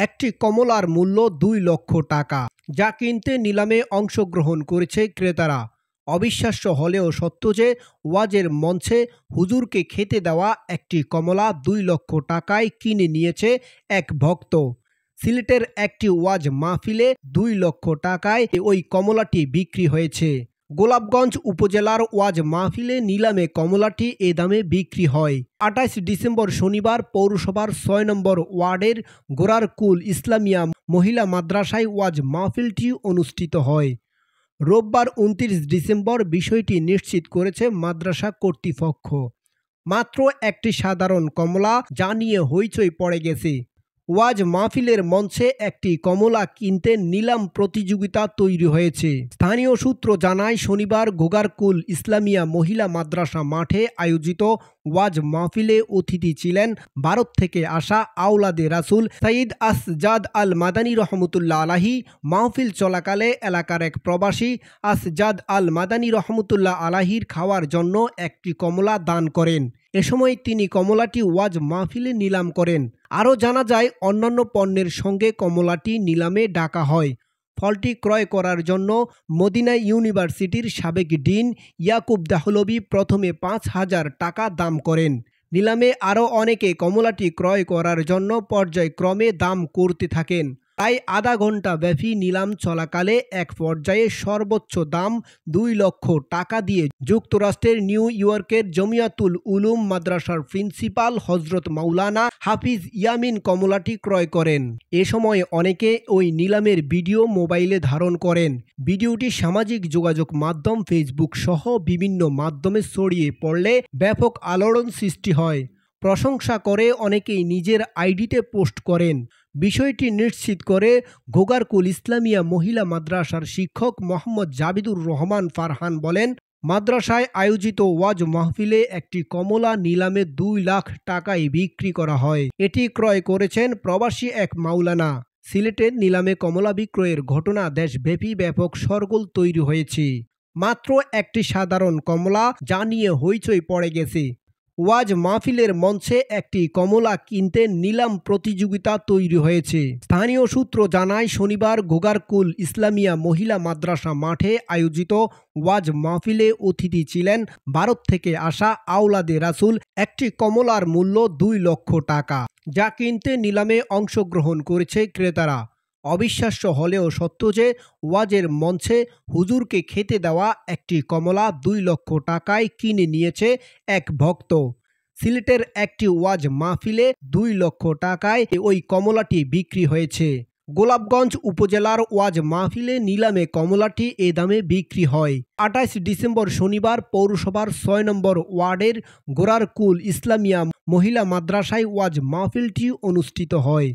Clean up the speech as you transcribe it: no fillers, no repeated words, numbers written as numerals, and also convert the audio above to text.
একটি কমলার মূল্য ২ লক্ষ টাকা, যা কিনতে নিলামে অংশগ্রহণ করেছে ক্রেতারা। অবিশ্বাস্য হলেও সত্য যে ওয়াজের মঞ্চে হুজুরকে খেতে দেওয়া একটি কমলা ২ লক্ষ টাকায় কিনে নিয়েছে এক ভক্ত। সিলেটের একটি ওয়াজ মাহফিলে ২ লক্ষ টাকায় ওই কমলাটি বিক্রি হয়েছে। গোলাপগঞ্জ উপজেলার ওয়াজ মাহফিলে নিলামে কমলাটি এ দামে বিক্রি হয়। ২৮ ডিসেম্বর শনিবার পৌরসভার ৬ নম্বর ওয়ার্ডের গোরারকুল ইসলামিয়া মহিলা মাদ্রাসায় ওয়াজ মাহফিলটি অনুষ্ঠিত হয়। রোববার ২৯ ডিসেম্বর বিষয়টি নিশ্চিত করেছে মাদ্রাসা কর্তৃপক্ষ। মাত্র একটি সাধারণ কমলা, যা নিয়ে হইচই পড়ে গেছে। ওয়াজ মাহফিলের মঞ্চে একটি কমলা কিনতে নিলাম প্রতিযোগিতা তৈরি হয়েছে। স্থানীয় সূত্র জানায়, শনিবার গোগারকুল ইসলামিয়া মহিলা মাদ্রাসা মাঠে আয়োজিত ওয়াজ মাহফিলে অতিথি ছিলেন ভারত থেকে আসা আওলাদে রাসুল সঈদ আসজাদ আল মাদানী রহমতুল্লাহ আলাহি। মাহফিল চলাকালে এলাকার এক প্রবাসী আসজাদ আল মাদানী রহমতুল্লাহ আলাহির খাওয়ার জন্য একটি কমলা দান করেন। এ সময় তিনি কমলাটি ওয়াজ মাহফিলে নিলাম করেন। আরও জানা যায়, অন্যান্য পণ্যের সঙ্গে কমলাটি নিলামে ডাকা হয়। ফলটি ক্রয় করার জন্য মদিনা ইউনিভার্সিটির সাবেক ডিন ইয়াকুব দাহলভি প্রথমে ৫,০০০ টাকা দাম করেন। নিলামে আরও অনেকে কমলাটি ক্রয় করার জন্য পর্যায়ক্রমে দাম করতে থাকেন। প্রায় আধা ঘন্টা ব্যাপী নিলাম চলাকালে এক পর্যায়ে সর্বোচ্চ দাম ২ লক্ষ টাকা দিয়ে যুক্তরাষ্ট্রের নিউ ইয়র্কের জমিয়াতুল উলুম মাদ্রাসার প্রিন্সিপাল হজরত মাওলানা হাফিজ ইয়ামিন কমলাটি ক্রয় করেন। এ সময় অনেকে ওই নিলামের ভিডিও মোবাইলে ধারণ করেন। ভিডিওটি সামাজিক যোগাযোগ মাধ্যম ফেসবুক সহ বিভিন্ন মাধ্যমে ছড়িয়ে পড়লে ব্যাপক আলোড়ন সৃষ্টি হয়। প্রশংসা করে অনেকেই নিজের আইডিতে পোস্ট করেন। বিষয়টি নিশ্চিত করে গোগারকুল ইসলামিয়া মহিলা মাদ্রাসার শিক্ষক মোহাম্মদ জাবিদুর রহমান ফারহান বলেন, মাদ্রাসায় আয়োজিত ওয়াজ মাহফিলে একটি কমলা নিলামে ২ লাখ টাকায় বিক্রি করা হয়। এটি ক্রয় করেছেন প্রবাসী এক মাওলানা। সিলেটের নিলামে কমলা বিক্রয়ের ঘটনা দেশব্যাপী ব্যাপক শোরগোল তৈরি হয়েছে। মাত্র একটি সাধারণ কমলা, যা নিয়ে হইচই পড়ে গেছে। ওয়াজ মাহফিলের মঞ্চে একটি কমলা কিনতে নিলাম প্রতিযোগিতা তৈরি হয়েছে। স্থানীয় সূত্র জানায়, শনিবার গোগারকুল ইসলামিয়া মহিলা মাদ্রাসা মাঠে আয়োজিত ওয়াজ মাহফিলে অতিথি ছিলেন ভারত থেকে আসা আওলাদে রাসুল। একটি কমলার মূল্য ২ লক্ষ টাকা, যা কিনতে নিলামে অংশগ্রহণ করেছে ক্রেতারা। অবিশ্বাস্য হলেও সত্য যে ওয়াজের মঞ্চে হুজুরকে খেতে দেওয়া একটি কমলা ২ লক্ষ টাকায় কিনে নিয়েছে এক ভক্ত। সিলেটের একটি ওয়াজ মাহফিলে ২ লক্ষ টাকায় ওই কমলাটি বিক্রি হয়েছে। গোলাপগঞ্জ উপজেলার ওয়াজ মাহফিলে নিলামে কমলাটি এ দামে বিক্রি হয়। ২৮ ডিসেম্বর শনিবার পৌরসভার ৬ নম্বর ওয়ার্ডের গোরারকুল ইসলামিয়া মহিলা মাদ্রাসায় ওয়াজ মাহফিলটি অনুষ্ঠিত হয়।